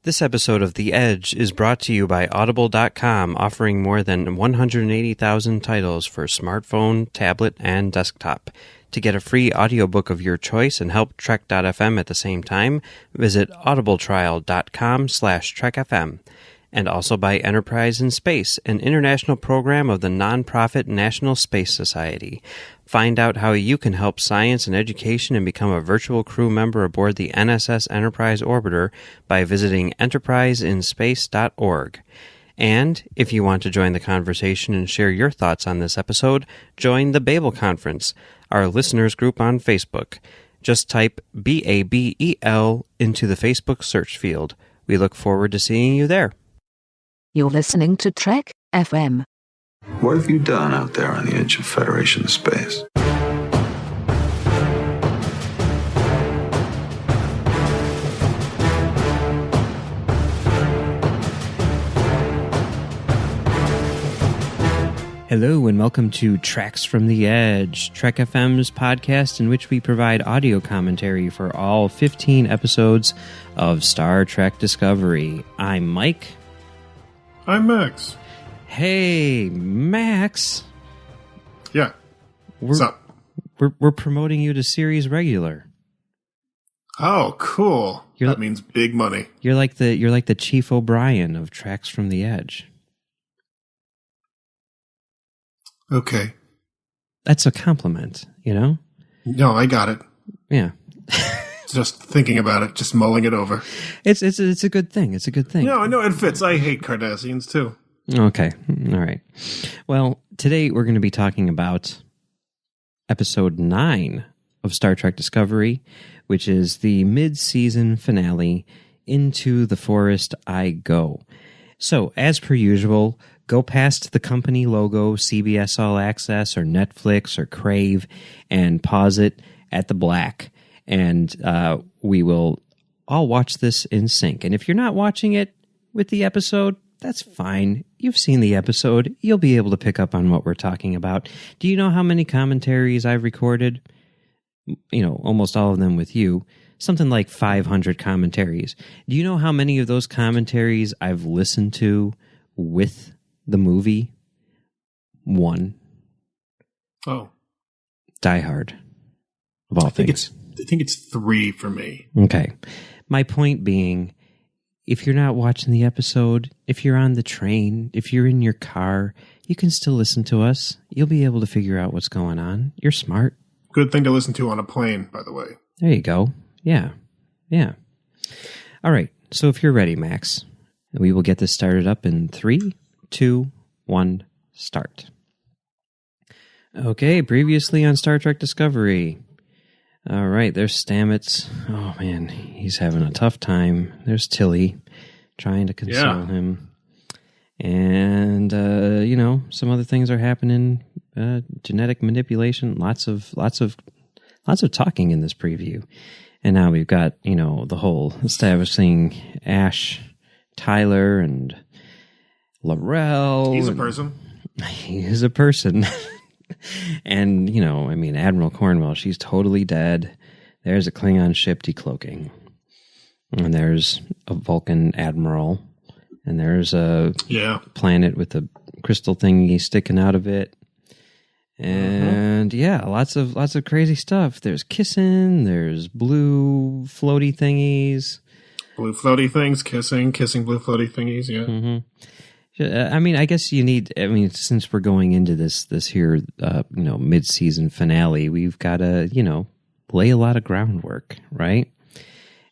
This episode of The Edge is brought to you by Audible.com, offering more than 180,000 titles for smartphone, tablet, and desktop. To get a free audiobook of your choice and help Trek.fm at the same time, visit audibletrial.com/trekfm. And also by Enterprise in Space, an international program of the nonprofit National Space Society. Find out how you can help science and education and become a virtual crew member aboard the NSS Enterprise Orbiter by visiting enterpriseinspace.org. And if you want to join the conversation and share your thoughts on this episode, join the Babel Conference, our listeners group on Facebook. Just type BABEL into the Facebook search field. We look forward to seeing you there. You're listening to Trek FM. What have you done out there on the edge of Federation space? Hello and welcome to Tracks from the Edge, Trek FM's podcast in which we provide audio commentary for all 15 episodes of Star Trek Discovery. I'm Mike. I'm Max. Hey, Max. Yeah. What's up? We're promoting you to series regular. Oh, cool. That means big money. You're like the Chief O'Brien of Tracks from the Edge. Okay. That's a compliment, you know? No, I got it. Yeah. Just thinking about it, just mulling it over. It's a good thing. It's a good thing. No, I know it fits. I hate Cardassians too. Okay. All right. Well, today we're going to be talking about episode 9 of Star Trek Discovery, which is the mid-season finale, Into the Forest I Go. So, as per usual, go past the company logo, CBS All Access or Netflix or Crave, and pause it at the black. And we will all watch this in sync. And if you're not watching it with the episode, that's fine. You've seen the episode. You'll be able to pick up on what we're talking about. Do you know how many commentaries I've recorded? You know, almost all of them with you. Something like 500 commentaries. Do you know how many of those commentaries I've listened to with the movie? 1. Oh. Die Hard. Of all things. I think it's 3 for me. Okay. My point being, if you're not watching the episode, if you're on the train, if you're in your car, you can still listen to us. You'll be able to figure out what's going on. You're smart. Good thing to listen to on a plane, by the way. There you go. Yeah. Yeah. All right. So if you're ready, Max, we will get this started up in 3, 2, 1, start. Okay. Previously on Star Trek Discovery. All right, there's Stamets. Oh, man, he's having a tough time. There's Tilly trying to console him. And, some other things are happening. Genetic manipulation, lots of talking in this preview. And now we've got, the whole establishing Ash, Tyler, and L'Rell. He's a person. He is a person. And, Admiral Cornwell, she's totally dead. There's a Klingon ship decloaking. And there's a Vulcan admiral. And there's a planet with a crystal thingy sticking out of it. And, lots of crazy stuff. There's kissing. There's blue floaty thingies. Blue floaty things, kissing blue floaty thingies, yeah. Mm-hmm. I guess you need, since we're going into this here, mid-season finale, we've got to, lay a lot of groundwork, right?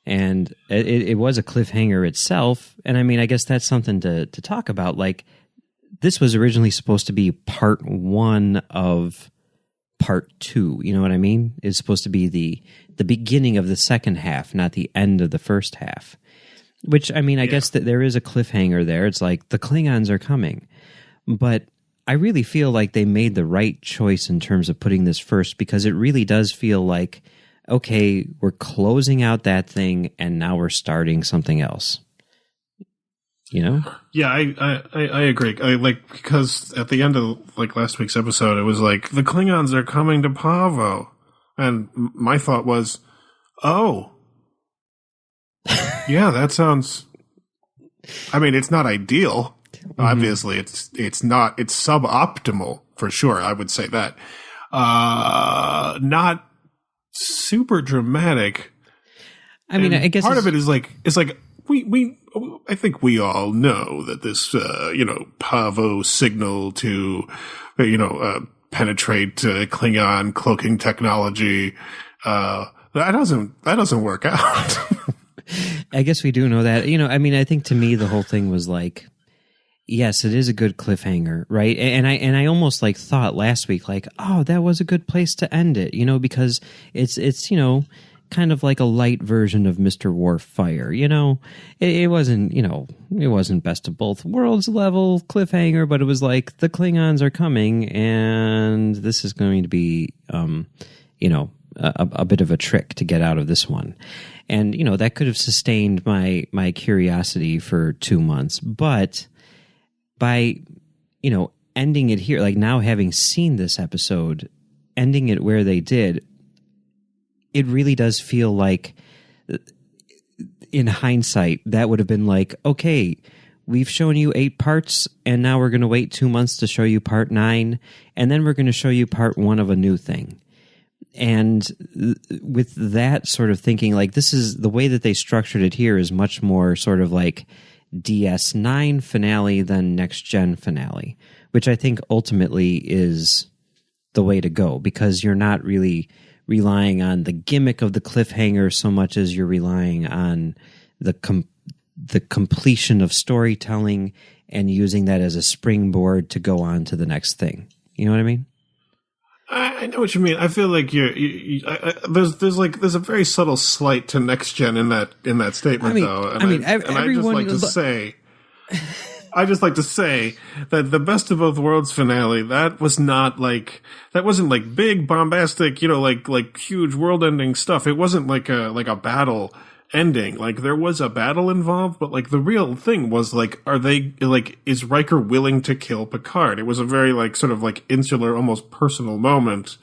And it was a cliffhanger itself. And I guess that's something to talk about. Like, this was originally supposed to be part 1 of part 2. You know what I mean? It's supposed to be the beginning of the second half, not the end of the first half. Which, I guess that there is a cliffhanger there. It's like, the Klingons are coming. But I really feel like they made the right choice in terms of putting this first, because it really does feel like, okay, we're closing out that thing, and now we're starting something else. You know? Yeah, I agree. Because at the end of last week's episode, it was like, the Klingons are coming to Pavo. And my thought was, oh, yeah, that sounds I mean, it's not ideal. Obviously, it's suboptimal for sure. I would say that. Not super dramatic. I mean, I guess part of it is like I think we all know that this Pavo signal to penetrate Klingon cloaking technology that doesn't work out. I guess we do know that. I mean, I think to me the whole thing was like, yes, it is a good cliffhanger, right? And I almost like thought last week, like, oh, that was a good place to end it, because it's kind of like a light version of Mr. Warfire, It wasn't, it wasn't best of both worlds level cliffhanger, but it was like the Klingons are coming, and this is going to be, a bit of a trick to get out of this one. And, that could have sustained my curiosity for 2 months, but by, ending it here, like now having seen this episode, ending it where they did, it really does feel like, in hindsight, that would have been like, okay, we've shown you 8 parts, and now we're going to wait 2 months to show you part 9, and then we're going to show you part 1 of a new thing. And with that sort of thinking, like, this is the way that they structured it here is much more sort of like DS9 finale than Next Gen finale, which I think ultimately is the way to go, because you're not really relying on the gimmick of the cliffhanger so much as you're relying on the completion of storytelling and using that as a springboard to go on to the next thing. You know what I mean? I know what you mean. I feel like there's a very subtle slight to Next Gen in that statement, though. And I just like to say that the Best of Both Worlds finale, that wasn't like big bombastic, like huge world-ending stuff. It wasn't like a battle ending. Like, there was a battle involved, but like the real thing was like, is Riker willing to kill Picard? It was a very like sort of like insular, almost personal moment.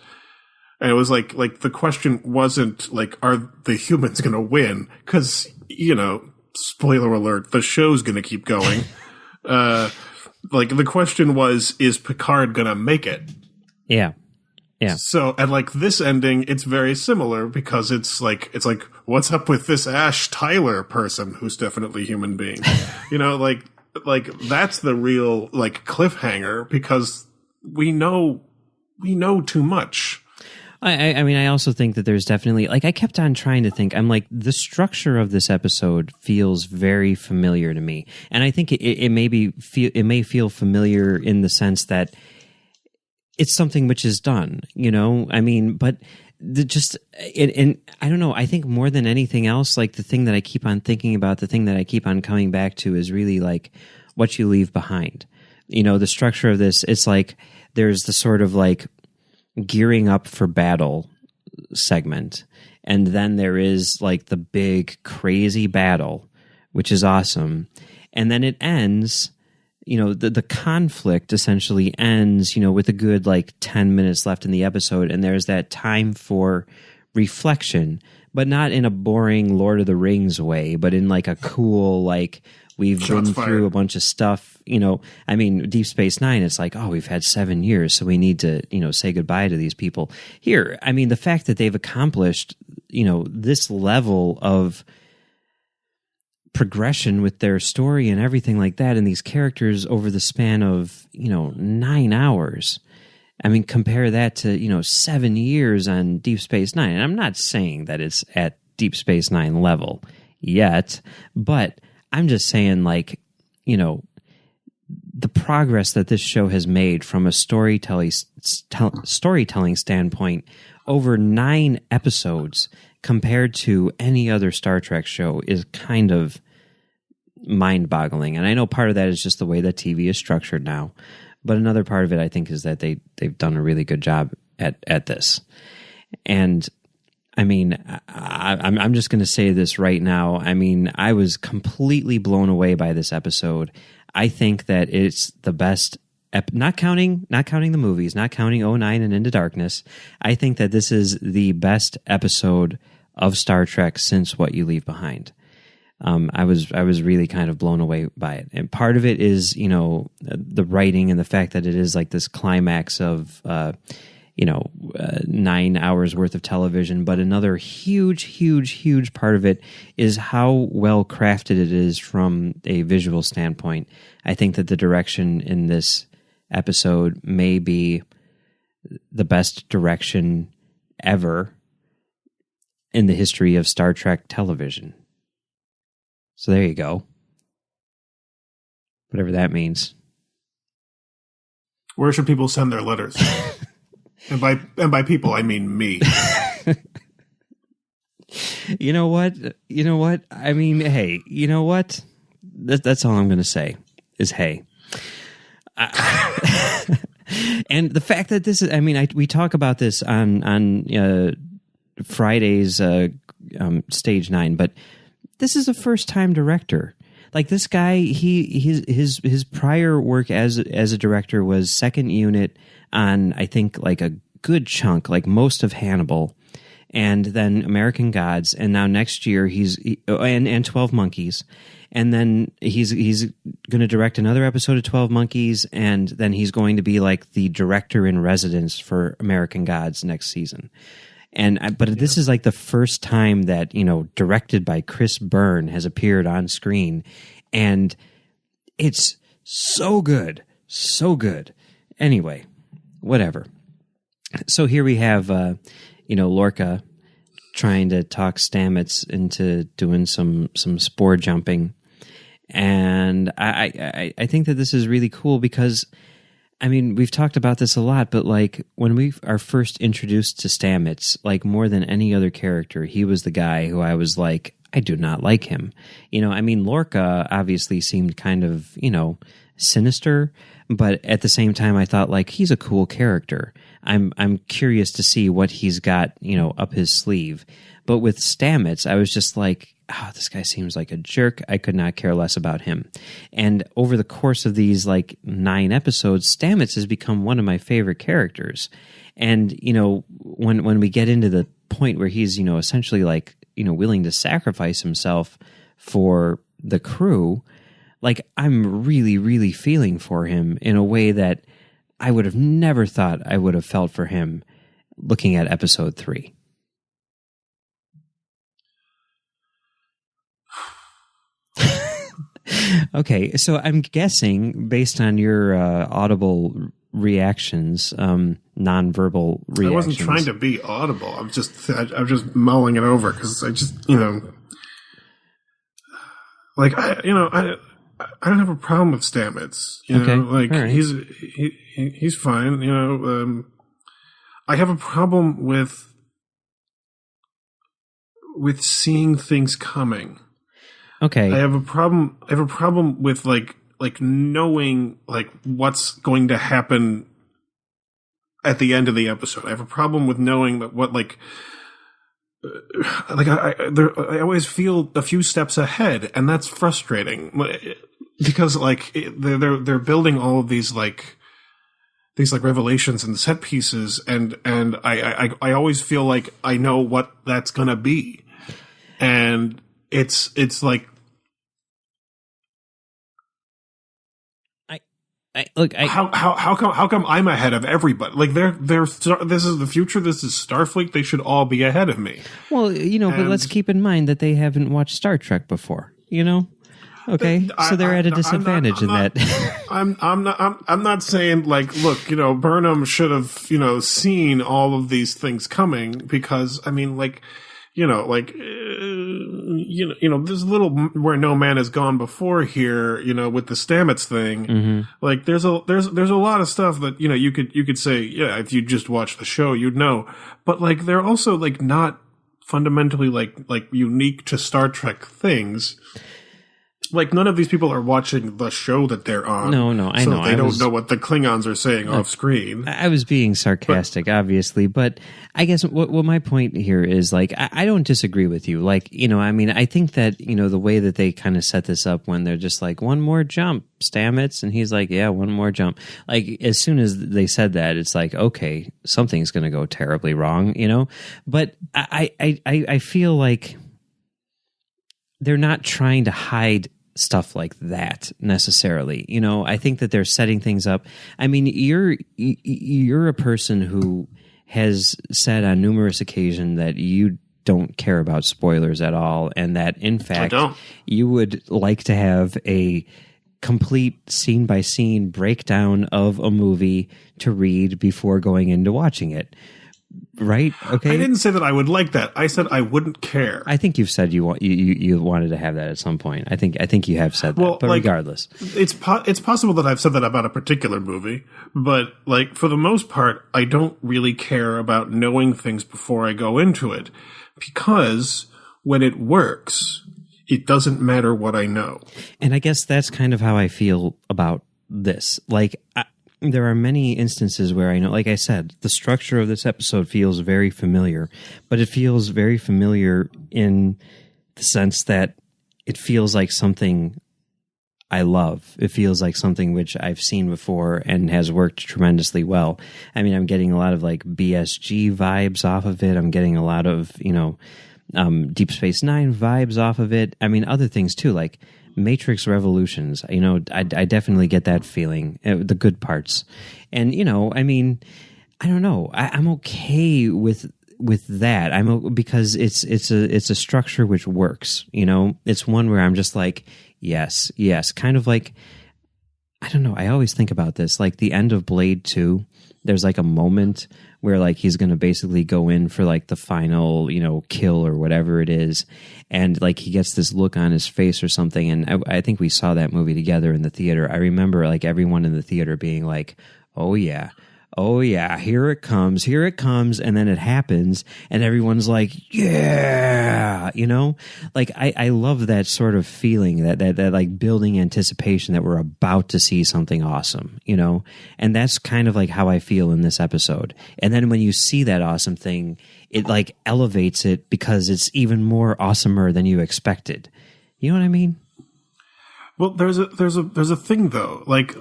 And it was like the question wasn't like, are the humans going to win? Cause, spoiler alert, the show's going to keep going. Like the question was, is Picard going to make it? Yeah. Yeah. So, and like this ending, it's very similar because it's like, what's up with this Ash Tyler person who's definitely a human being? Like that's the real like cliffhanger, because we know too much. I mean, I also think that there's definitely, like, I kept on trying to think, I'm like, the structure of this episode feels very familiar to me. And I think it may feel familiar in the sense that it's something which is done, I mean, but and I don't know, I think more than anything else, like the thing that I keep on thinking about, the thing that I keep on coming back to is really like what you leave behind. The structure of this, it's like there's the sort of like gearing up for battle segment, and then there is like the big crazy battle, which is awesome, and then it ends. The conflict essentially ends, with a good like 10 minutes left in the episode, and there's that time for reflection, but not in a boring Lord of the Rings way, but in like a cool, like, we've been through a bunch of stuff, I mean, Deep Space Nine, it's like, oh, we've had 7 years, so we need to, say goodbye to these people. Here, I mean, the fact that they've accomplished, this level of progression with their story and everything like that, and these characters over the span of 9 hours. I mean, compare that to 7 years on Deep Space Nine. And I'm not saying that it's at Deep Space Nine level yet, but I'm just saying, like, the progress that this show has made from a storytelling standpoint over 9 episodes compared to any other Star Trek show is kind of mind-boggling. And I know part of that is just the way that TV is structured now, but another part of it, I think, is that they've done a really good job at this. And I mean, I'm just going to say this right now. I mean, I was completely blown away by this episode. I think that it's the best. Not counting the movies, not counting 09 and Into Darkness. I think that this is the best episode of Star Trek since What You Leave Behind. I was really kind of blown away by it. And part of it is, the writing and the fact that it is like this climax of, 9 hours worth of television. But another huge part of it is how well crafted it is from a visual standpoint. I think that the direction in this episode may be the best direction ever in the history of Star Trek television. So there you go. Whatever that means. Where should people send their letters? and by people, I mean me. You know what? I mean, hey, you know what? That's all I'm going to say is hey. And the fact that this is, I mean, we talk about this on Friday's Stage 9, but this is a first-time director. Like this guy, his prior work as a director was second unit on, I think, like a good chunk, like most of Hannibal, and then American Gods, and now next year and 12 Monkeys, and then he's going to direct another episode of 12 Monkeys, and then he's going to be like the director in residence for American Gods next season. But this is like the first time that, directed by Chris Byrne has appeared on screen, and it's so good. Anyway, whatever. So here we have, Lorca trying to talk Stamets into doing some spore jumping. And I think that this is really cool because, I mean, we've talked about this a lot, but like when we are first introduced to Stamets, like more than any other character, he was the guy who I was like, I do not like him. I mean, Lorca obviously seemed kind of, sinister, but at the same time, I thought like he's a cool character. I'm curious to see what he's got, up his sleeve. But with Stamets, I was just like, this guy seems like a jerk. I could not care less about him. And over the course of these like 9 episodes, Stamets has become one of my favorite characters. And, when we get into the point where he's, essentially like, willing to sacrifice himself for the crew, like I'm really, really feeling for him in a way that I would have never thought I would have felt for him looking at episode 3. Okay, so I'm guessing, based on your audible reactions, nonverbal reactions. I wasn't trying to be audible. I'm just mulling it over because I just, like I don't have a problem with Stamets. Like right. He's fine. I have a problem with seeing things coming. Okay. I have a problem with like knowing like what's going to happen at the end of the episode. I have a problem with knowing that what I always feel a few steps ahead, and that's frustrating because like they're building all of these revelations and set pieces, and I always feel like I know what that's gonna be, and it's like. How come I'm ahead of everybody? Like this is the future. This is Starfleet. They should all be ahead of me. Well, but let's keep in mind that they haven't watched Star Trek before. Okay, so they're at a disadvantage in that. I'm not saying like, look, Burnham should have seen all of these things coming because I mean like. There's a little where no man has gone before here, with the Stamets thing. Mm-hmm. Like there's a lot of stuff that, you could say, yeah, if you just watch the show, you'd know. But like, they're also like not fundamentally like unique to Star Trek things. Like none of these people are watching the show that they're on. No, I know. They don't know what the Klingons are saying off screen. I was being sarcastic, obviously, but I guess what my point here is like I don't disagree with you. Like I mean, I think that the way that they kind of set this up when they're just like one more jump, Stamets, and he's like, yeah, one more jump. Like as soon as they said that, it's like okay, something's going to go terribly wrong, But I feel like. they're not trying to hide stuff like that necessarily. You know, I think that they're setting things up. I mean, you're a person who has said on numerous occasions that you don't care about spoilers at all, and that in fact you would like to have a complete scene by scene breakdown of a movie to read before going into watching it. Right? Okay. I didn't say that I would like that. I said I wouldn't care. I think you've said you wanted to have that at some point. I think you have said that. But like, regardless, it's possible that I've said that about a particular movie, but like for the most part, I don't really care about knowing things before I go into it, because when it works, it doesn't matter what I know. And I guess that's kind of how I feel about this. Like, there are many instances where I know, like I said, the structure of this episode feels very familiar, but it feels very familiar in the sense that it feels like something I love. It feels like something which I've seen before and has worked tremendously well. I mean, I'm getting a lot of like BSG vibes off of it. I'm getting a lot of, Deep Space Nine vibes off of it. I mean, other things too, like Matrix Revolutions. You know, I definitely get that feeling, the good parts. And, I mean, I don't know. I'm okay with that. Because it's a structure which works. It's one where I'm just like, yes, kind of like, I don't know. I always think about this, like the end of Blade 2. There's like a moment where like he's going to basically go in for like the final, kill or whatever it is. And like he gets this look on his face or something. And I think we saw that movie together in the theater. I remember like everyone in the theater being like, oh yeah, here it comes. And then it happens and everyone's like, yeah, like I love that sort of feeling, that like building anticipation that we're about to see something awesome, and that's kind of like how I feel in this episode. And then when you see that awesome thing, it like elevates it because it's even more awesomer than you expected. You know what I mean? Well, there's a thing though, like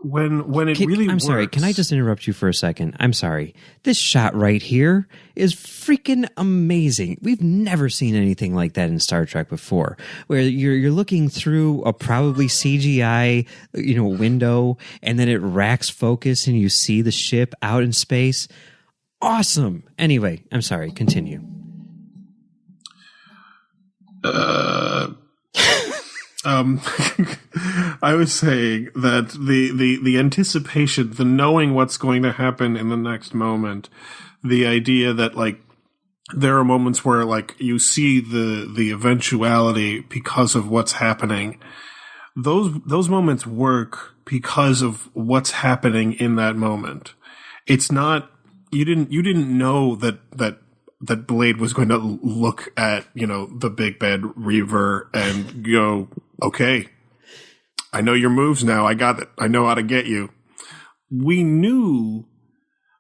when it really I'm works. sorry, can I just interrupt you for a second? I'm sorry. This shot right here is freaking amazing. We've never seen anything like that in Star Trek before, where you're looking through a probably CGI, window, and then it racks focus and you see the ship out in space. Awesome. Anyway, I'm sorry, continue. I was saying that the anticipation, the knowing what's going to happen in the next moment, the idea that like there are moments where like you see the eventuality because of what's happening. Those moments work because of what's happening in that moment. It's not you didn't know that Blade was going to look at, the big bad Reaver and go, okay, I know your moves now. I got it. I know how to get you. We knew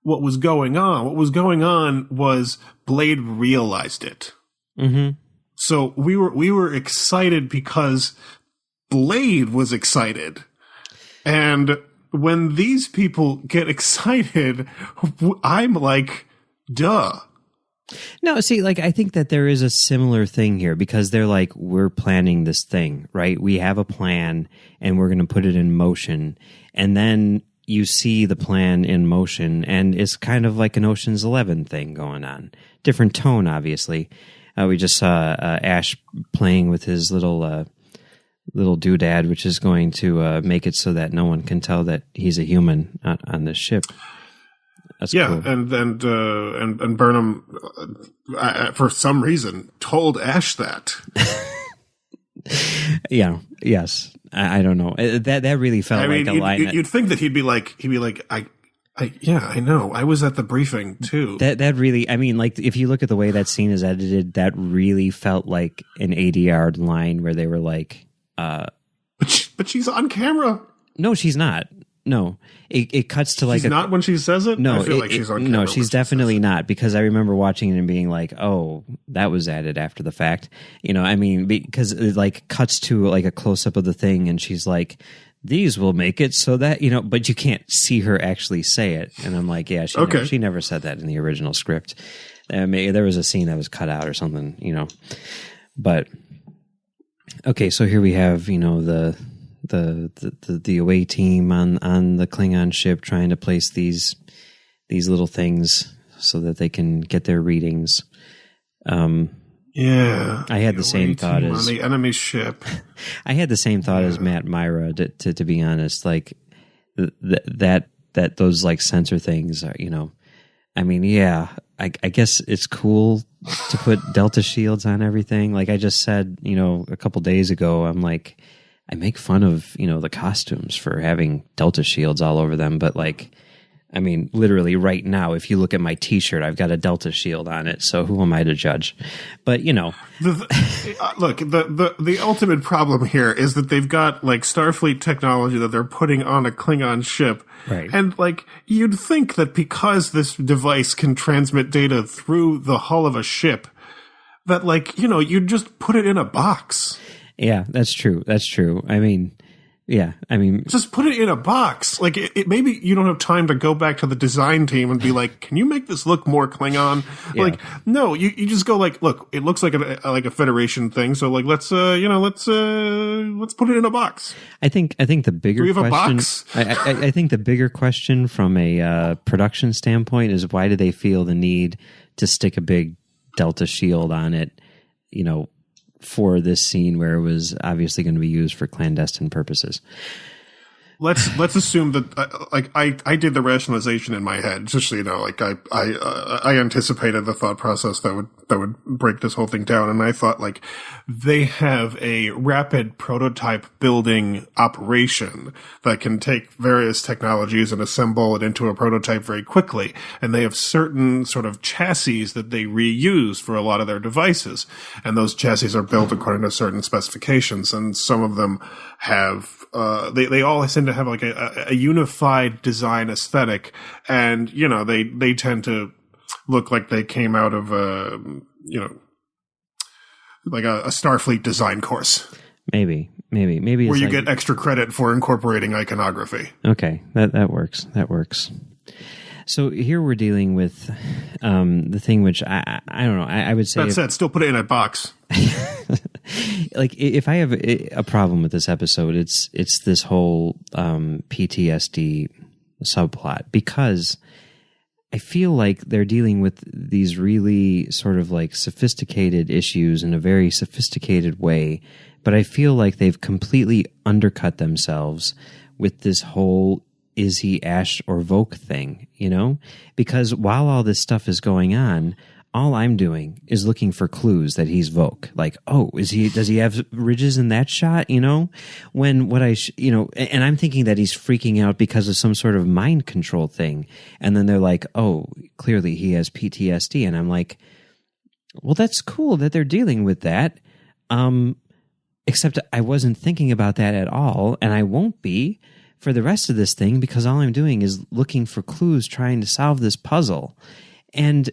what was going on. What was going on was Blade realized it. Mm-hmm. So we were excited because Blade was excited. And when these people get excited, I'm like, duh. No, see, like, I think that there is a similar thing here because they're like, we're planning this thing, right? We have a plan and we're going to put it in motion. And then you see the plan in motion and it's kind of like an Ocean's 11 thing going on. Different tone, obviously. We just saw Ash playing with his little doodad, which is going to make it so that no one can tell that he's a human on this ship. That's cool. and Burnham, for some reason, told Ash that. Yeah. Yes. I don't know. That really felt like a line. You'd think that he'd be like, I know. I was at the briefing too. That really, I mean, like if you look at the way that scene is edited, that really felt like an 80-yard line where they were like, but she's on camera. No, she's not. No, it cuts to like she's not when she says it. No, I feel like she's on camera. No, she's definitely not, because I remember watching it and being like, "Oh, that was added after the fact." I mean, because it like cuts to like a close up of the thing, and she's like, "These will make it so that but you can't see her actually say it." And I'm like, "Yeah, she never said that in the original script." There was a scene that was cut out or something, But okay, so here we have, you know, the away team on the Klingon ship trying to place these little things so that they can get their readings. Yeah, I had the same thought as on the enemy ship. I had the same thought as Matt Myra. To be honest, like that those like sensor things are, you know. I mean, yeah, I guess it's cool to put Delta shields on everything. Like I just said, you know, a couple days ago, I'm like, I make fun of, you know, the costumes for having Delta shields all over them, but like, I mean, literally right now, if you look at my T-shirt, I've got a Delta shield on it. So who am I to judge? But you know, look, the ultimate problem here is that they've got like Starfleet technology that they're putting on a Klingon ship, right? And like you'd think that because this device can transmit data through the hull of a ship, that like, you know, you'd just put it in a box. Yeah, that's true. That's true. I mean. Yeah, I mean... Just put it in a box. Like, maybe you don't have time to go back to the design team and be like, can you make this look more Klingon? Yeah. Like, no, you just go like, look, it looks like a Federation thing, so like, let's put it in a box. I think the bigger question... Do we have question, a box? I think the bigger question from a production standpoint is why do they feel the need to stick a big Delta shield on it, you know, for this scene where it was obviously going to be used for clandestine purposes. Let's assume that I did the rationalization in my head, just so you know, like I anticipated the thought process that would break this whole thing down, and I thought like they have a rapid prototype building operation that can take various technologies and assemble it into a prototype very quickly, and they have certain sort of chassis that they reuse for a lot of their devices, and those chassis are built according to certain specifications, and some of them have they all seem to have like a unified design aesthetic, and you know they tend to look like they came out of like a Starfleet design course. Maybe where it's you get extra credit for incorporating iconography. Okay, that works. That works. So here we're dealing with the thing which I don't know. I would say that said, still put it in a box. Like if I have a problem with this episode, it's this whole PTSD subplot, because I feel like they're dealing with these really sort of like sophisticated issues in a very sophisticated way, but I feel like they've completely undercut themselves with this whole is he Ash or Voke thing, you know? Because while all this stuff is going on, all I'm doing is looking for clues that he's Voke. Like, oh, does he have ridges in that shot, you know? When what and I'm thinking that he's freaking out because of some sort of mind control thing. And then they're like, oh, clearly he has PTSD. And I'm like, well, that's cool that they're dealing with that. Except I wasn't thinking about that at all, and I won't be for the rest of this thing, because all I'm doing is looking for clues, trying to solve this puzzle. And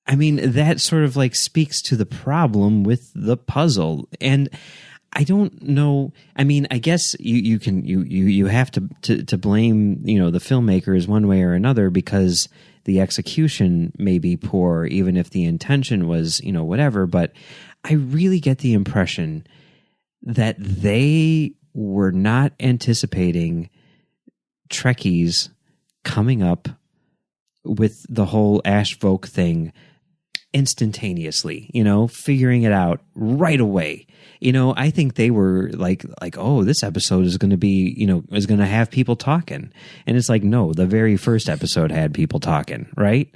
I mean, that sort of like speaks to the problem with the puzzle. And I don't know. I mean, I guess you have to blame, you know, the filmmakers one way or another, because the execution may be poor, even if the intention was, you know, whatever. But I really get the impression that they were not anticipating Trekkies coming up with the whole Ash Voke thing instantaneously, you know, figuring it out right away. You know, I think they were like, oh, this episode is going to be, you know, is going to have people talking. And it's like, no, the very first episode had people talking, right?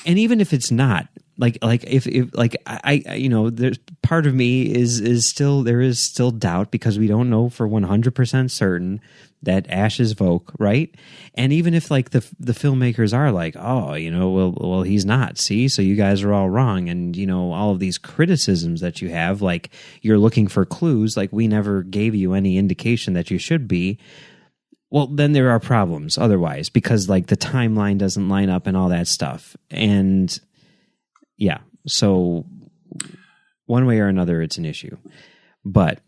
And even if it's not, like if I you know, there's part of me is still, there is still doubt, because we don't know for 100% certain that Ash is Voke, right? And even if like the filmmakers are like, oh, you know, well he's not, see, so you guys are all wrong, and you know, all of these criticisms that you have, like you're looking for clues, like we never gave you any indication that you should be. Well, then there are problems otherwise, because like the timeline doesn't line up and all that stuff. And yeah, so one way or another, it's an issue. But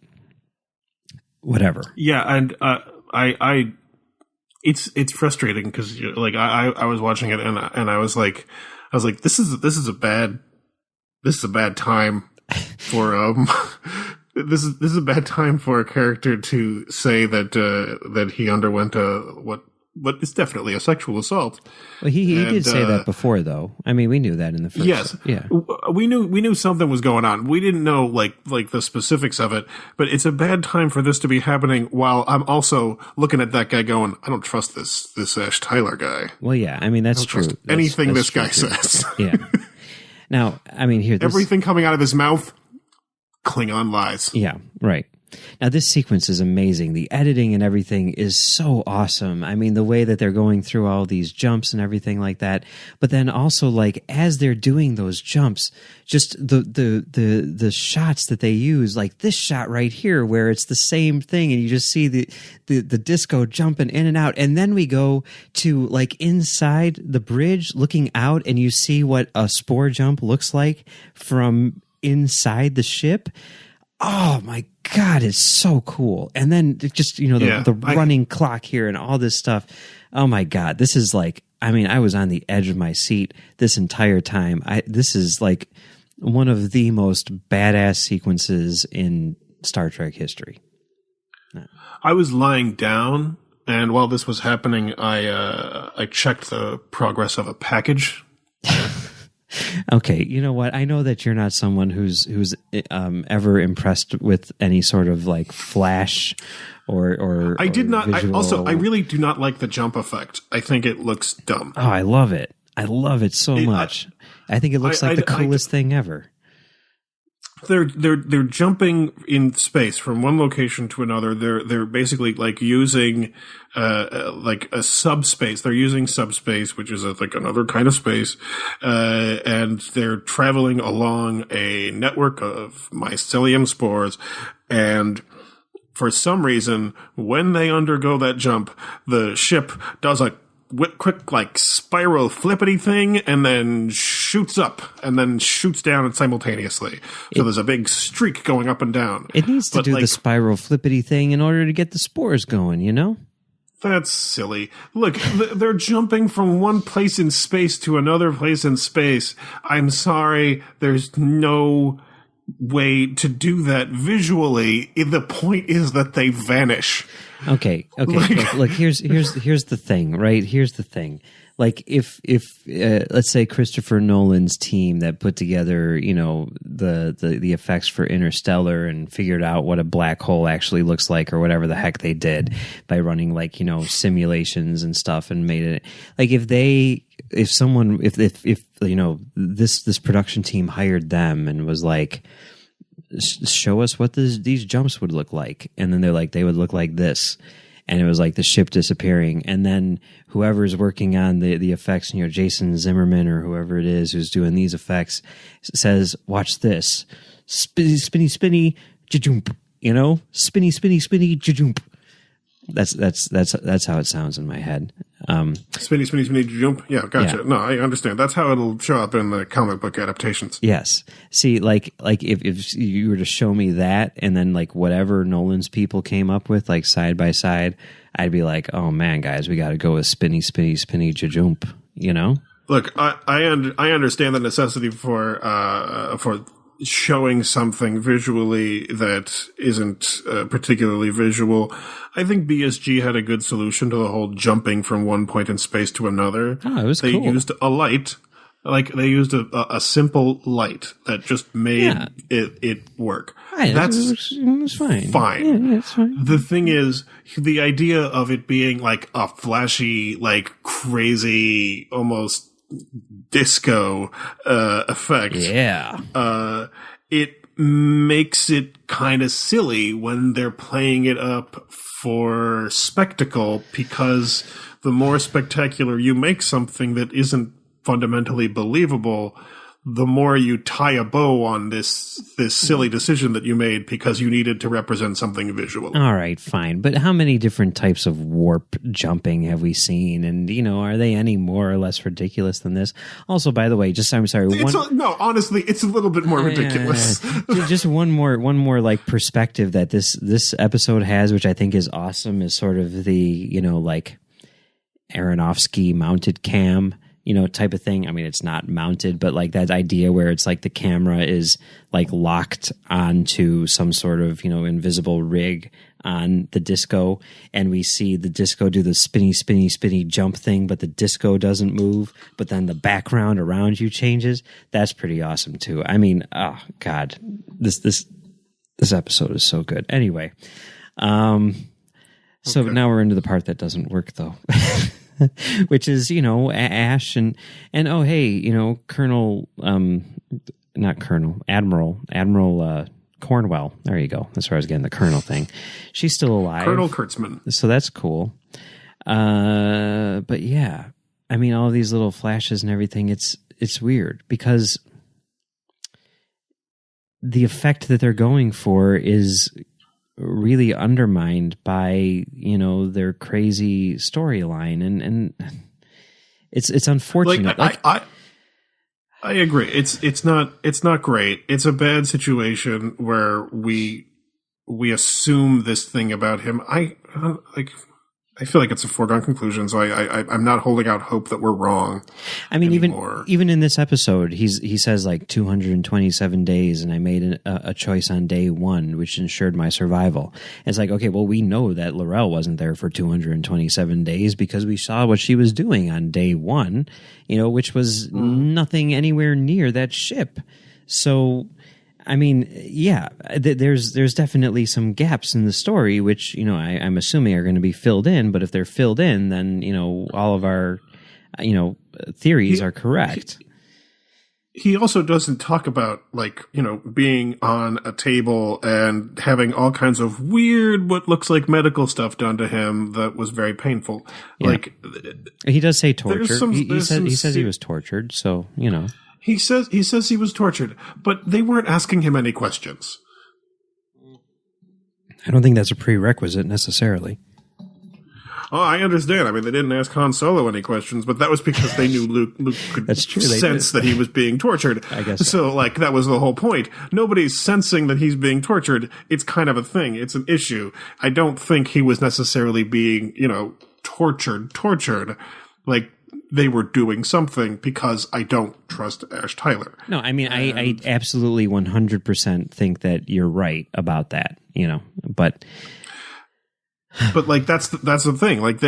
whatever. Yeah, and it's frustrating, because like I was watching it and I was like this is a bad time for this is a bad time for a character to say that he underwent what is definitely a sexual assault. Well, he did say that before, though. I mean, we knew that in the first. Yes, yeah, we knew something was going on. We didn't know like the specifics of it, but it's a bad time for this to be happening. While I'm also looking at that guy going, I don't trust this Ash Tyler guy. Well, yeah, I mean that's true. Anything that's this guy true. says. Yeah. Now, I mean, everything coming out of his mouth, Klingon lies. Yeah, right. Now, this sequence is amazing. The editing and everything is so awesome. I mean, the way that they're going through all these jumps and everything like that. But then also, like, as they're doing those jumps, just the shots that they use, like this shot right here, where it's the same thing, and you just see the disco jumping in and out. And then we go to like inside the bridge, looking out, and you see what a spore jump looks like from inside the ship. Oh my God, it's so cool. And then just, the running clock here and all this stuff. Oh my God, this is like, I mean, I was on the edge of my seat this entire time. This is like one of the most badass sequences in Star Trek history. I was lying down, and while this was happening, I checked the progress of a package. Okay, you know what? I know that you're not someone who's ever impressed with any sort of like flash or I did not. Visual. I really do not like the jump effect. I think it looks dumb. Oh, I love it. I love it so much. I think it looks like the coolest thing ever. They're jumping in space from one location to another. They're basically like using like a subspace. They're using subspace, which is like another kind of space, and they're traveling along a network of mycelium spores. And for some reason, when they undergo that jump, the ship does a quick like spiral flippity thing, and then shoots up and then shoots down simultaneously. So there's a big streak going up and down. It needs to do the spiral flippity thing in order to get the spores going, you know? That's silly. Look, they're jumping from one place in space to another place in space. I'm sorry, there's no way to do that visually. The point is that they vanish. Okay. Look, here's the thing, right? Here's the thing. Like if let's say Christopher Nolan's team that put together, the effects for Interstellar and figured out what a black hole actually looks like, or whatever the heck they did by running like, simulations and stuff, and made it like if this production team hired them and was like, show us what these jumps would look like, and then they're like, they would look like this, and it was like the ship disappearing, and then whoever's working on the effects, Jason Zimmerman or whoever it is who's doing these effects says, watch this, spinny spinny jump, spinny spinny spinny jump. That's how it sounds in my head. Spinny jump. Yeah, gotcha. Yeah. No, I understand. That's how it'll show up in the comic book adaptations. Yes. See, like if you were to show me that, and then like whatever Nolan's people came up with, like side by side, I'd be like, oh man, guys, we got to go with spinny jump. Look, I understand the necessity for showing something visually that isn't particularly visual. I think BSG had a good solution to the whole jumping from one point in space to another. Oh, it was cool. They used a light, like they used a simple light that just made it work. It was fine. Fine. Yeah, it's fine. The thing is, the idea of it being like a flashy, like crazy, almost disco effect. Yeah. It makes it kind of silly when they're playing it up for spectacle, because the more spectacular you make something that isn't fundamentally believable, the more you tie a bow on this silly decision that you made because you needed to represent something visual. All right, fine. But how many different types of warp jumping have we seen? And, are they any more or less ridiculous than this? Also, by the way, I'm sorry. No, honestly, it's a little bit more ridiculous. Just one more like perspective that this episode has, which I think is awesome, is sort of the, like Aronofsky mounted cam. type of thing. I mean, it's not mounted, but like that idea where it's like the camera is like locked onto some sort of, invisible rig on the disco, and we see the disco do the spinny jump thing, but the disco doesn't move, but then the background around you changes. That's pretty awesome too. I mean, oh God, this episode is so good. Anyway, so now we're into the part that doesn't work though. Which is, Ash and oh, hey, Colonel, not Colonel, Admiral Cornwell. There you go. That's where I was getting the Colonel thing. She's still alive. Colonel Kurtzman. So that's cool. But yeah, I mean, all these little flashes and everything, it's weird because the effect that they're going for is really undermined by their crazy storyline, and it's unfortunate. I agree. It's not great. It's a bad situation where we assume this thing about him. I feel like it's a foregone conclusion, so I'm not holding out hope that we're wrong. I mean, anymore. even in this episode, he says like 227 days, and I made a choice on day 1, which ensured my survival. And it's like, okay, well, we know that Laurel wasn't there for 227 days because we saw what she was doing on day 1, which was nothing anywhere near that ship. So, I mean, yeah, there's definitely some gaps in the story, which, I'm assuming are going to be filled in. But if they're filled in, then, all of our, theories are correct. He also doesn't talk about, being on a table and having all kinds of weird, what looks like medical stuff done to him that was very painful. Yeah. He does say torture. He says he was tortured, so, He says he was tortured, but they weren't asking him any questions. I don't think that's a prerequisite necessarily. Oh, I understand. I mean, they didn't ask Han Solo any questions, but that was because they knew Luke could That's true. sense that he was being tortured. I guess so. That was the whole point. Nobody's sensing that he's being tortured. It's kind of a thing. It's an issue. I don't think he was necessarily being, tortured. They were doing something because I don't trust Ash Tyler. No, I mean, I absolutely 100% think that you're right about that, but that's the thing.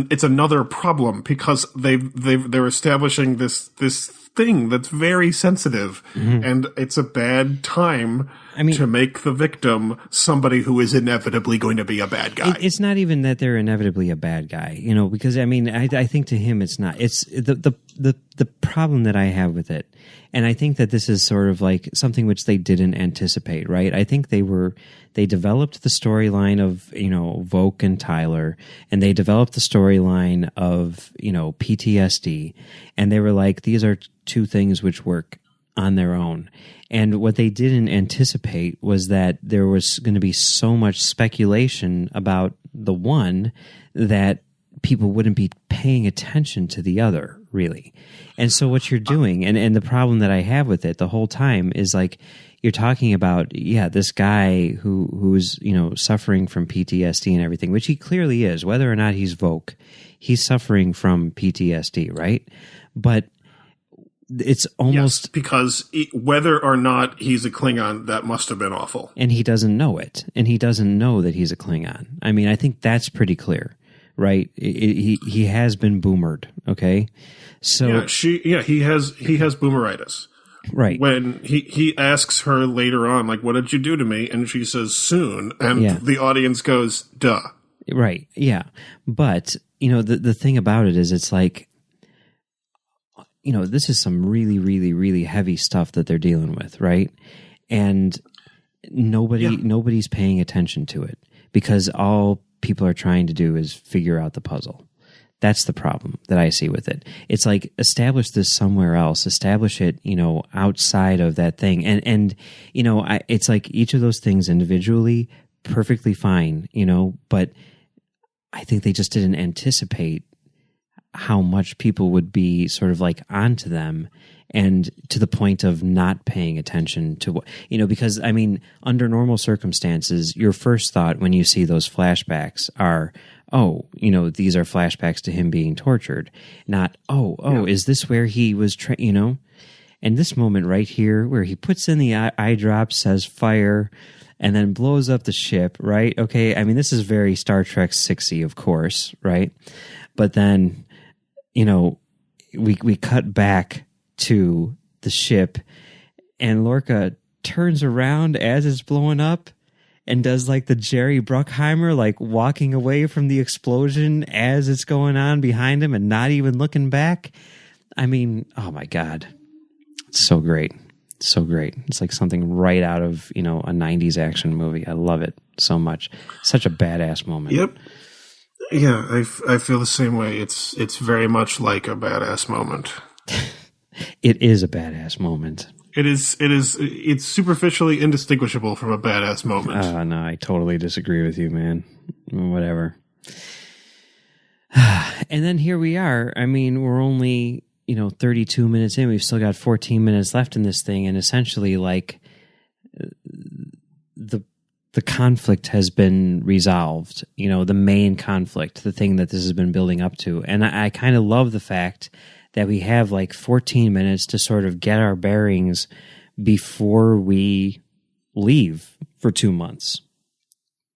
It's another problem because they're establishing this thing that's very sensitive, and it's a bad time to make the victim somebody who is inevitably going to be a bad guy. It's not even that they're inevitably a bad guy, because I think to him it's not. It's the problem that I have with it, and I think that this is sort of like something which they didn't anticipate, right? I think they developed the storyline of Voke and Tyler, and they developed the storyline of PTSD, and they were like, these are two things which work on their own. And what they didn't anticipate was that there was going to be so much speculation about the one that people wouldn't be paying attention to the other, really. And so what you're doing, and the problem that I have with it the whole time is like, you're talking about, this guy who's, suffering from PTSD and everything, which he clearly is, whether or not he's Voke, he's suffering from PTSD, right? But it's almost because whether or not he's a Klingon, that must have been awful, and he doesn't know it, and he doesn't know that he's a Klingon. I mean, I think that's pretty clear, right? He has been boomered. Okay, so he has boomeritis. Right. When he asks her later on, what did you do to me? And she says, soon. And the audience goes, duh. Right. Yeah. But, the thing about it is it's like, this is some really, really, really heavy stuff that they're dealing with, right? And nobody's paying attention to it because all people are trying to do is figure out the puzzle. That's the problem that I see with it. It's like, establish this somewhere else, establish it, outside of that thing. And it's like each of those things individually, perfectly fine, but I think they just didn't anticipate how much people would be sort of like onto them, and to the point of not paying attention to what, because under normal circumstances, your first thought when you see those flashbacks are, oh, these are flashbacks to him being tortured. Not, is this where he was, And this moment right here where he puts in the eye drop, says fire, and then blows up the ship, right? Okay, I mean, this is very Star Trek 6-y, of course, right? But then, we cut back to the ship, and Lorca turns around as it's blowing up and does like the Jerry Bruckheimer, like walking away from the explosion as it's going on behind him and not even looking back. I mean, oh my God. It's so great. So great. It's like something right out of, a 90s action movie. I love it so much. Such a badass moment. Yep. Yeah, I feel the same way. It's very much like a badass moment. It is a badass moment. It's superficially indistinguishable from a badass moment. No, I totally disagree with you, man. Whatever. And then here we are. I mean, we're only, 32 minutes in. We've still got 14 minutes left in this thing. And essentially, like, the conflict has been resolved. The main conflict, the thing that this has been building up to. And I kind of love the fact that we have like 14 minutes to sort of get our bearings before we leave for 2 months.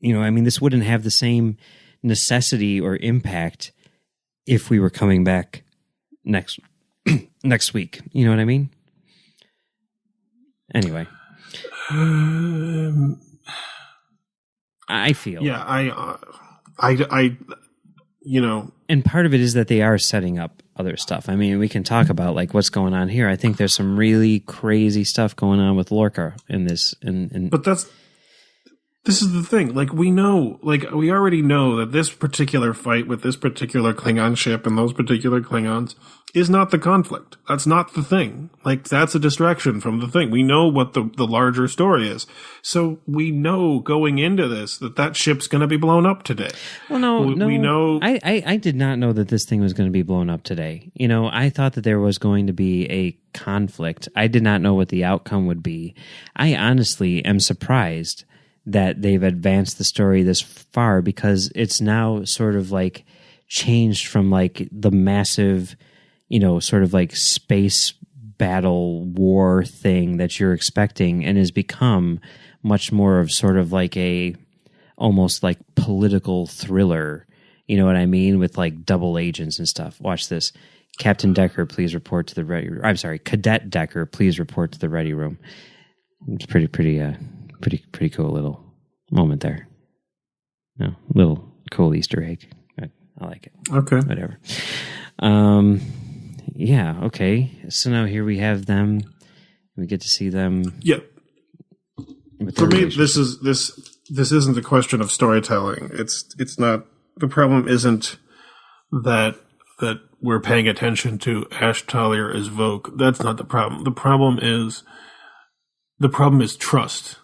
This wouldn't have the same necessity or impact if we were coming back next week. You know what I mean? Anyway. I feel. Yeah, I and part of it is that they are setting up other stuff. I mean, we can talk about like what's going on here. I think there's some really crazy stuff going on with Lorca in this. But this is the thing. Like we already know that this particular fight with this particular Klingon ship and those particular Klingons is not the conflict. That's not the thing. Like that's a distraction from the thing. We know what the larger story is. So we know going into this that ship's going to be blown up today. Well, no. We know. I did not know that this thing was going to be blown up today. I thought that there was going to be a conflict. I did not know what the outcome would be. I honestly am surprised that they've advanced the story this far because it's now sort of like changed from like the massive, sort of like space battle war thing that you're expecting and has become much more of sort of like a almost like political thriller. You know what I mean? With like double agents and stuff. Watch this. Captain Decker, please report to the ready room. I'm sorry, Cadet Decker, please report to the ready room. It's pretty cool little moment there. No, little cool Easter egg. I like it. Okay. Whatever. Yeah, okay. So now here we have them. We get to see them. Yep. For me, this isn't a question of storytelling. It's not. The problem isn't that we're paying attention to Ash Talia as Vogue. That's not the problem. The problem is trust.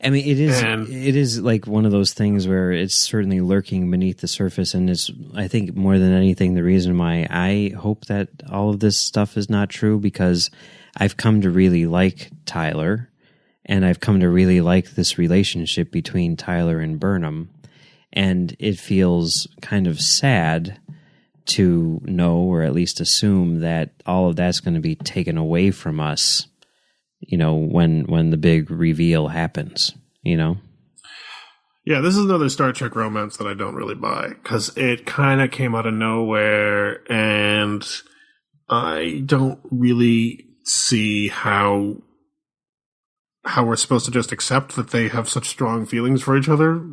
I mean, it is like one of those things where it's certainly lurking beneath the surface, and it's, I think, more than anything, the reason why I hope that all of this stuff is not true, because I've come to really like Tyler, and I've come to really like this relationship between Tyler and Burnham, and it feels kind of sad to know, or at least assume, that all of that's going to be taken away from us, when the big reveal happens, Yeah, this is another Star Trek romance that I don't really buy, because it kind of came out of nowhere, and I don't really see how we're supposed to just accept that they have such strong feelings for each other.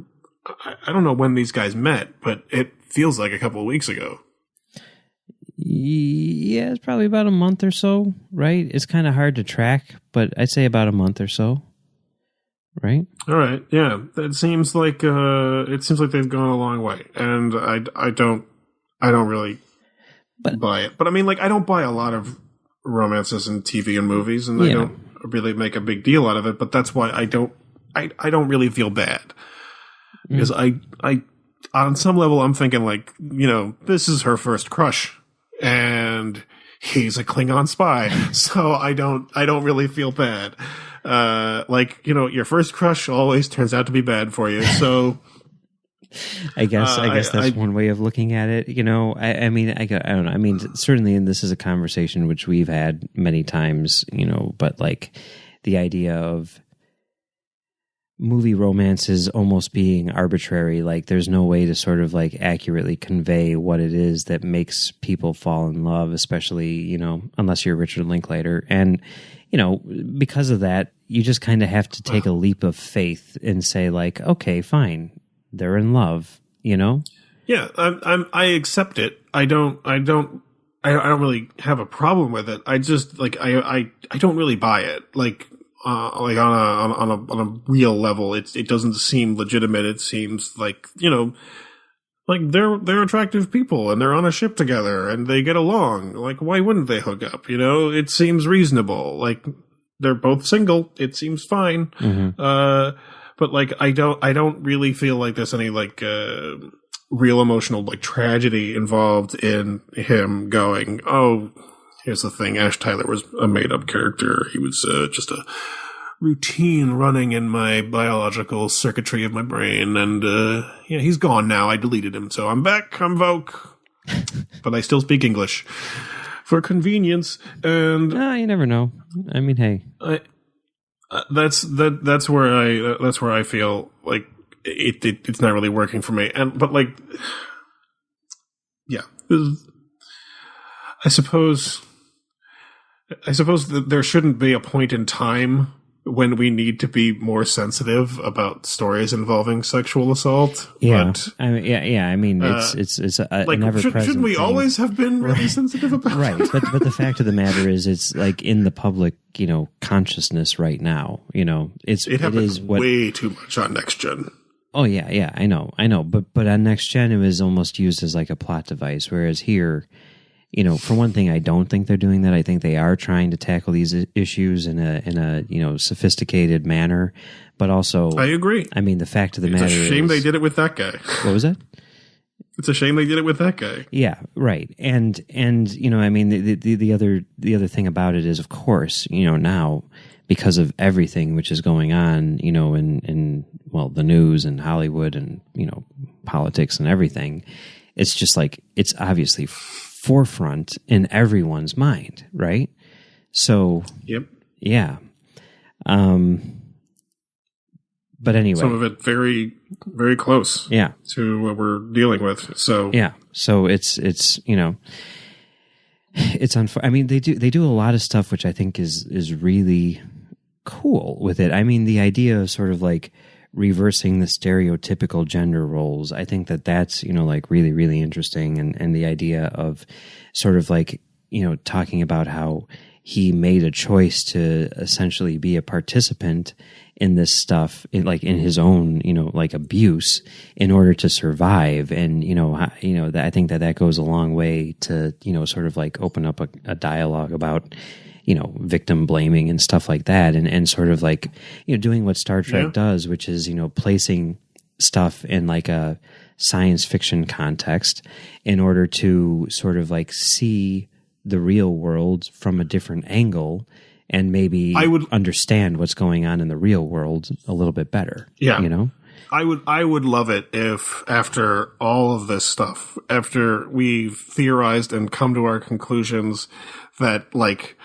I don't know when these guys met, but it feels like a couple of weeks ago. Yeah, it's probably about a month or so, right? It's kind of hard to track, but I'd say about a month or so, right? All right, yeah. It seems like they've gone a long way, and I don't really buy it. But I mean, like, I don't buy a lot of romances in TV and movies, and I don't really make a big deal out of it. But that's why I don't really feel bad, because I on some level I'm thinking like, this is her first crush. And he's a Klingon spy, so I don't really feel bad. Your first crush always turns out to be bad for you. So I guess that's one way of looking at it. You know, I mean, I don't know. I mean, certainly, and this is a conversation which we've had many times, you know, but like the idea of movie romances almost being arbitrary, like there's no way to sort of like accurately convey what it is that makes people fall in love, especially, you know, unless you're Richard Linklater. And, you know, because of that, you just kind of have to take a leap of faith and say like, okay, fine, they're in love, you know? Yeah, I accept it. I don't really have a problem with it. I just like I don't really buy it. Like on a real level, it doesn't seem legitimate. It seems like, you know, like they're attractive people and they're on a ship together and they get along. Like, why wouldn't they hook up? You know, it seems reasonable. Like, they're both single. It seems fine. Mm-hmm. But like, I don't really feel like there's any like real emotional like tragedy involved in him going, oh, here's the thing, Ash Tyler was a made-up character. He was just a routine running in my biological circuitry of my brain. And, yeah, he's gone now. I deleted him. So I'm back. I'm Vogue. But I still speak English for convenience. And you never know. I mean, hey. That's where I feel like it's not really working for me. But like, yeah, I suppose that there shouldn't be a point in time when we need to be more sensitive about stories involving sexual assault. Yeah, but, I mean, yeah. I mean, it's a like, never-present shouldn't we thing. always have been really sensitive about right? it? But the fact of the matter is, it's like in the public, you know, consciousness right now. You know, it happens is what, way too much on Next Gen. Oh yeah, I know. But on Next Gen, it was almost used as like a plot device, whereas here, you know, for one thing, I don't think they're doing that. I think they are trying to tackle these issues in a you know, sophisticated manner. But also, I agree. I mean, the fact of the matter is, it's a shame they did it with that guy. What was that? It's a shame they did it with that guy. Yeah, right. And you know, I mean, the other thing about it is, of course, you know, now because of everything which is going on, you know, in well, the news and Hollywood and, you know, politics and everything, it's just like, it's obviously forefront in everyone's mind, right? So, yep, yeah. But anyway, some of it very, very close, yeah, to what we're dealing with. So, yeah, so it's you know, it's I mean, they do a lot of stuff which I think is really cool with it. I mean, the idea of sort of like reversing the stereotypical gender roles, I think that's, you know, like really, really interesting. And the idea of sort of like, you know, talking about how he made a choice to essentially be a participant in this stuff, in his own, you know, like abuse in order to survive. And, you know, I think that goes a long way to, you know, sort of like open up a dialogue about, you know, victim blaming and stuff like that, and sort of like, you know, doing what Star Trek does, which is, you know, placing stuff in like a science fiction context in order to sort of like see the real world from a different angle and maybe understand what's going on in the real world a little bit better. Yeah. You know? I would love it if after all of this stuff, after we've theorized and come to our conclusions that like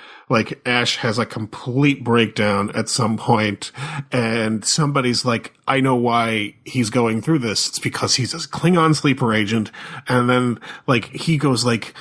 Ash has a complete breakdown at some point and somebody's like, I know why he's going through this. It's because he's a Klingon sleeper agent. And then like he goes like,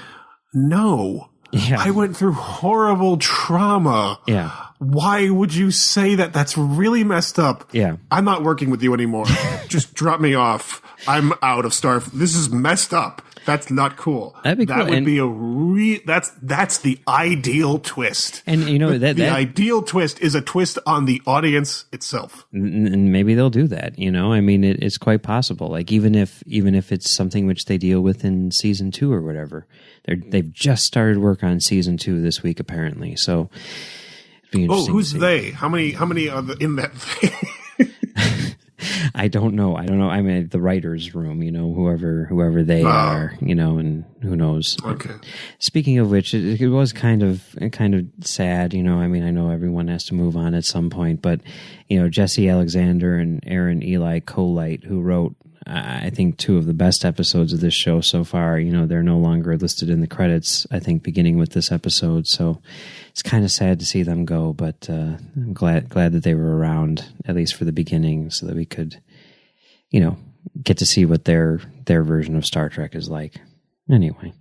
no, I went through horrible trauma. Yeah. Why would you say that? That's really messed up. Yeah. I'm not working with you anymore. Just drop me off. I'm out of Star. This is messed up. That's not cool. That'd be cool. That would be that's the ideal twist. And you know the ideal twist is a twist on the audience itself. And maybe they'll do that. You know, I mean, it's quite possible. Like even if it's something which they deal with in season 2 or whatever, they've just started work on season 2 this week apparently. So, it'd be interesting. Who's they? How many are in that thing? I don't know. I mean, the writer's room, you know, whoever they are, you know, and who knows. Okay. Speaking of which, it was kind of sad, you know. I mean, I know everyone has to move on at some point, but, you know, Jesse Alexander and Aaron Eli Colite, who wrote I think 2 of the best episodes of this show so far. They're no longer listed in the credits, I think, beginning with this episode. So it's kind of sad to see them go, but I'm glad that they were around, at least for the beginning, so that we could, get to see what their version of Star Trek is like. Anyway.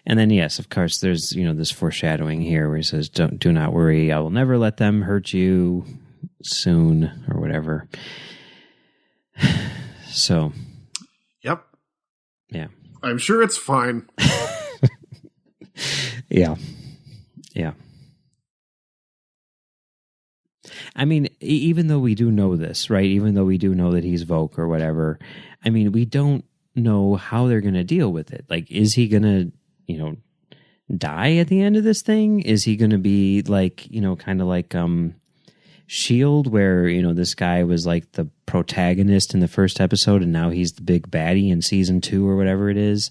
And then, yes, of course, there's, this foreshadowing here where he says, do not worry, I will never let them hurt you soon, or whatever. So. Yep. Yeah. I'm sure it's fine. Yeah. Yeah. I mean, even though we do know this, right? Even though we do know that he's Vogue or whatever, I mean, we don't know how they're going to deal with it. Like, is he going to, die at the end of this thing? Is he going to be like, kind of like Shield, where, this guy was like the protagonist in the first episode and now he's the big baddie in season 2 or whatever it is?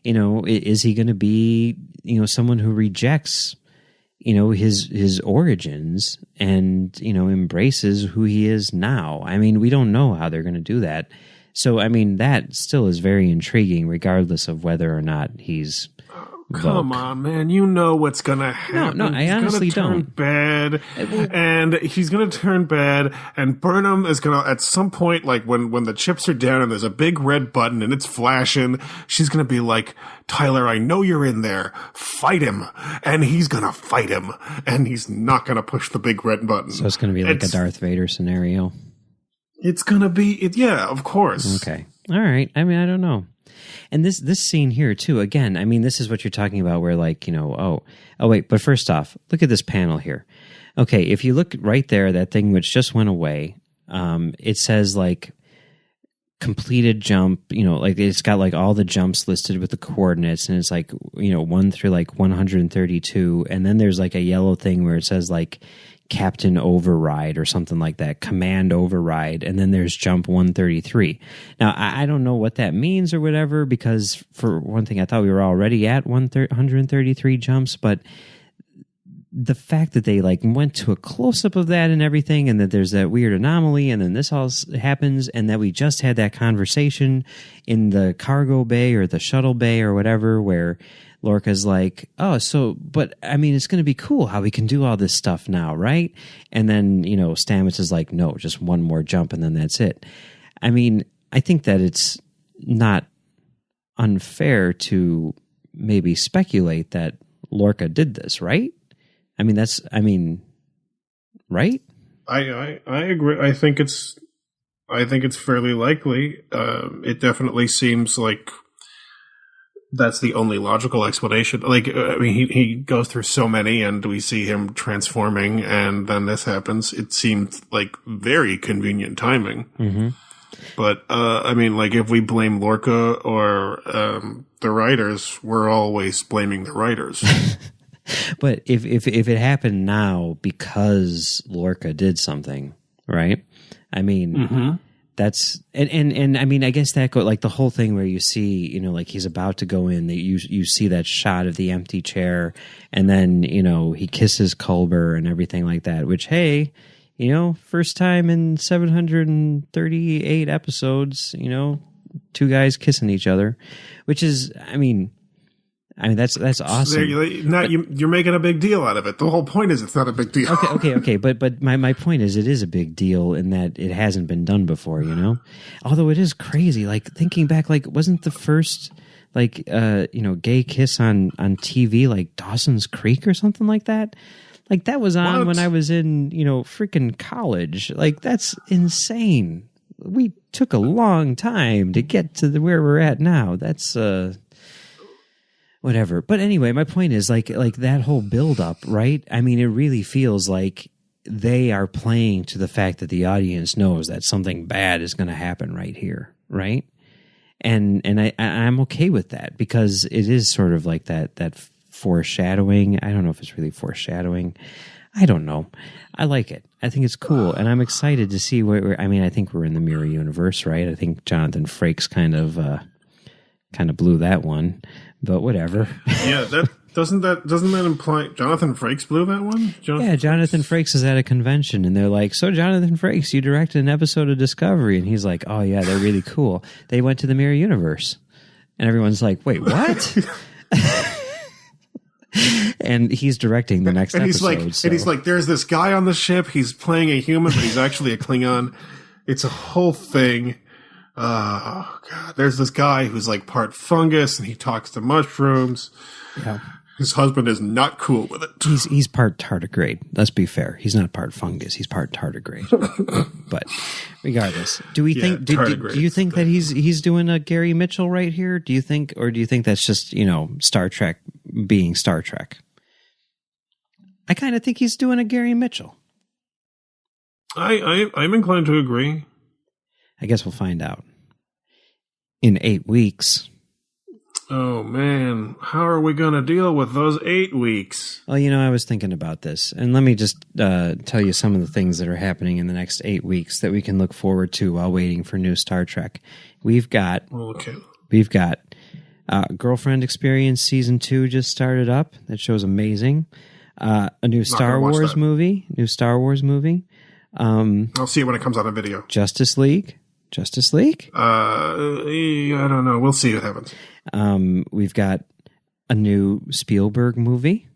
Is he going to be, someone who rejects, his origins and, embraces who he is now? I mean, we don't know how they're going to do that. So, I mean, that still is very intriguing, regardless of whether or not he's Come on, man. You know what's going to happen. No, I honestly don't. Bad, and he's going to turn bad, and Burnham is going to, at some point, like when the chips are down and there's a big red button and it's flashing, she's going to be like, Tyler, I know you're in there. Fight him. And he's going to fight him, and he's not going to push the big red button. So it's going to be like a Darth Vader scenario. It's going to be, yeah, of course. Okay. All right. I mean, I don't know. And this scene here too, again, I mean, this is what you're talking about where like, oh wait, but first off, look at this panel here. Okay, if you look right there, that thing which just went away, it says like completed jump, like it's got like all the jumps listed with the coordinates, and it's like, 1 through like 132, and then there's like a yellow thing where it says like Captain Override or something like that, Command Override, and then there's Jump 133. Now, I don't know what that means or whatever, because for one thing, I thought we were already at 133 jumps, but the fact that they like went to a close-up of that and everything, and that there's that weird anomaly, and then this all happens, and that we just had that conversation in the cargo bay or the shuttle bay or whatever, where Lorca's like, oh, so, but I mean, it's going to be cool how we can do all this stuff now, right? And then, Stamets is like, no, just one more jump and then that's it. I mean, I think that it's not unfair to maybe speculate that Lorca did this, right? I mean, right? I agree. I think it's fairly likely. It definitely seems like that's the only logical explanation. Like, I mean, he goes through so many, and we see him transforming, and then this happens. It seemed like very convenient timing. Mm-hmm. But, I mean, like, if we blame Lorca or the writers, we're always blaming the writers. But if it happened now because Lorca did something, right? I mean... Mm-hmm. That's and I mean, I guess that like the whole thing where you see, like he's about to go in, that you see that shot of the empty chair, and then he kisses Culber and everything like that. Which, hey, first time in 738 episodes, 2 guys kissing each other, which is, I mean that's awesome. You're making a big deal out of it. The whole point is it's not a big deal. Okay. But my point is, it is a big deal in that it hasn't been done before. Although it is crazy. Like thinking back, like wasn't the first like gay kiss on TV like Dawson's Creek or something like that? Like that was on when I was in freaking college. Like that's insane. We took a long time to get to where we're at now. That's whatever. But anyway, my point is like that whole build up, right? I mean, it really feels like they are playing to the fact that the audience knows that something bad is going to happen right here, right? And I'm okay with that, because it is sort of like that foreshadowing. I don't know if it's really foreshadowing. I don't know. I like it. I think it's cool, and I'm excited to see where. I think we're in the mirror universe, right? I think Jonathan Frakes kind of blew that one. But whatever. Yeah, Doesn't that imply Jonathan Frakes blew that one? Jonathan Frakes is at a convention, and they're like, "So, Jonathan Frakes, you directed an episode of Discovery," and he's like, "Oh yeah, they're really cool. They went to the Mirror Universe," and everyone's like, "Wait, what?" And he's directing the next episode. And he's like, "There's this guy on the ship. He's playing a human, but he's actually a Klingon. It's a whole thing." Oh God! There's this guy who's like part fungus, and he talks to mushrooms. Yeah. His husband is not cool with it. He's part tardigrade. Let's be fair. He's not part fungus. He's part tardigrade. But regardless, do we think? Do you think that he's doing a Gary Mitchell right here? Do you think that's just Star Trek being Star Trek? I kind of think he's doing a Gary Mitchell. I'm inclined to agree. I guess we'll find out in 8 weeks. Oh, man. How are we going to deal with those 8 weeks? Well, I was thinking about this. And let me just tell you some of the things that are happening in the next 8 weeks that we can look forward to while waiting for new Star Trek. We've got Girlfriend Experience Season 2 just started up. That show's amazing. A new Star Wars movie. I'll see it when it comes out on video. Justice League? I don't know. We'll see what happens. We've got a new Spielberg movie.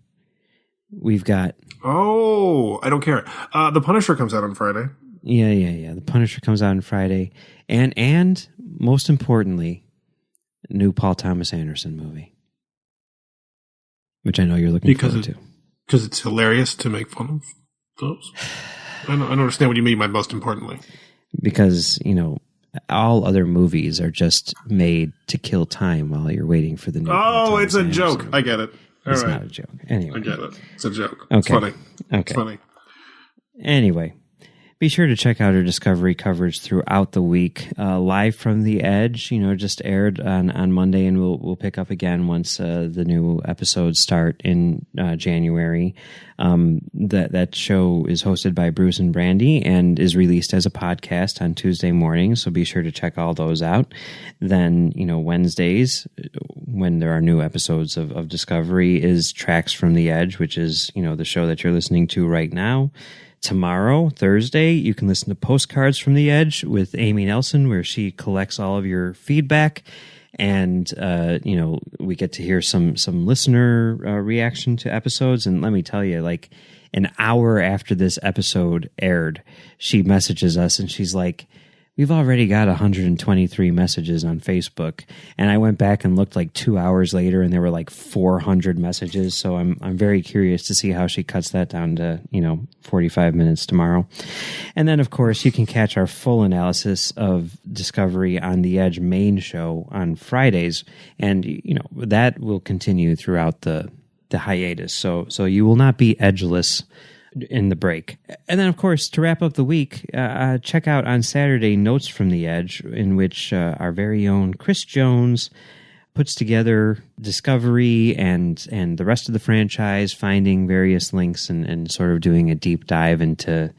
We've got... Oh, I don't care. The Punisher comes out on Friday. Yeah. The Punisher comes out on Friday. And most importantly, a new Paul Thomas Anderson movie. Which I know you're looking forward to. Because it's hilarious to make fun of those. I don't understand what you mean by most importantly. Because, all other movies are just made to kill time while you're waiting for the new. Oh, it's a joke. I get it. It's not a joke. Anyway. I get it. It's a joke. Okay. It's funny. Okay. It's funny. Anyway, be sure to check out our Discovery coverage throughout the week. Live from the Edge, just aired on Monday, and we'll pick up again once the new episodes start in January. That show is hosted by Bruce and Brandy and is released as a podcast on Tuesday morning, so be sure to check all those out. Then, Wednesdays, when there are new episodes of Discovery, is Tracks from the Edge, which is, the show that you're listening to right now. Tomorrow, Thursday, you can listen to Postcards from the Edge with Amy Nelson, where she collects all of your feedback. And, we get to hear some listener reaction to episodes. And let me tell you, like an hour after this episode aired, she messages us and she's like, "We've already got 123 messages on Facebook." And I went back and looked like 2 hours later and there were like 400 messages. So I'm very curious to see how she cuts that down to, 45 minutes tomorrow. And then, of course, you can catch our full analysis of Discovery on the Edge main show on Fridays. And, that will continue throughout the hiatus. So you will not be edgeless in the break. And then, of course, to wrap up the week, check out on Saturday Notes from the Edge, in which our very own Chris Jones puts together Discovery and the rest of the franchise, finding various links and sort of doing a deep dive into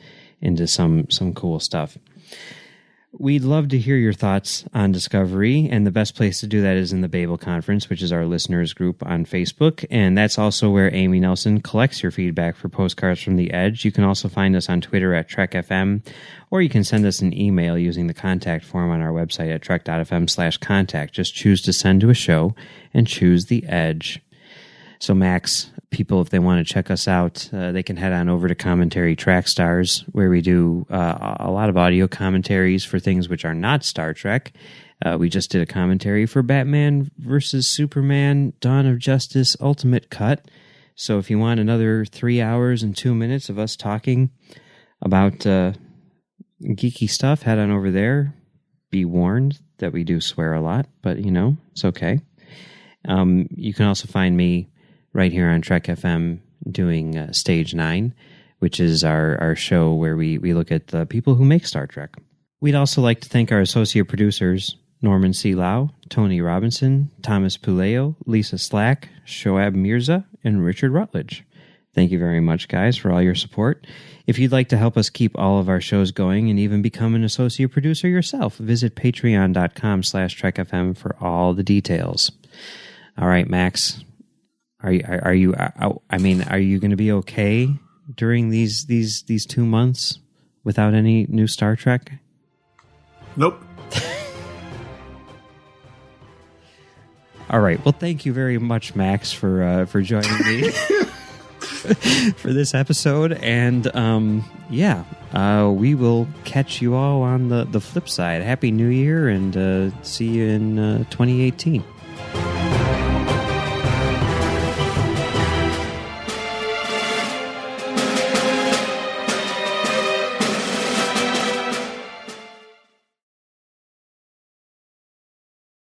some cool stuff. We'd love to hear your thoughts on Discovery, and the best place to do that is in the Babel Conference, which is our listeners group on Facebook, and that's also where Amy Nelson collects your feedback for Postcards from the Edge. You can also find us on Twitter at TrekFM, or you can send us an email using the contact form on our website at trek.fm/contact. Just choose to send to a show and choose the Edge. So, Max, people, if they want to check us out, they can head on over to Commentary Track Stars, where we do a lot of audio commentaries for things which are not Star Trek. We just did a commentary for Batman vs. Superman, Dawn of Justice Ultimate Cut. So if you want another 3 hours and 2 minutes of us talking about geeky stuff, head on over there. Be warned that we do swear a lot, but, it's okay. You can also find me right here on Trek FM doing Stage 9, which is our show where we look at the people who make Star Trek. We'd also like to thank our associate producers, Norman C. Lau, Tony Robinson, Thomas Puleo, Lisa Slack, Shoaib Mirza, and Richard Rutledge. Thank you very much, guys, for all your support. If you'd like to help us keep all of our shows going and even become an associate producer yourself, visit patreon.com/TrekFM for all the details. All right, Max, Are you? I mean, are you going to be okay during these 2 months without any new Star Trek? Nope. All right. Well, thank you very much, Max, for joining me for this episode. And we will catch you all on the flip side. Happy New Year, and see you in 2018.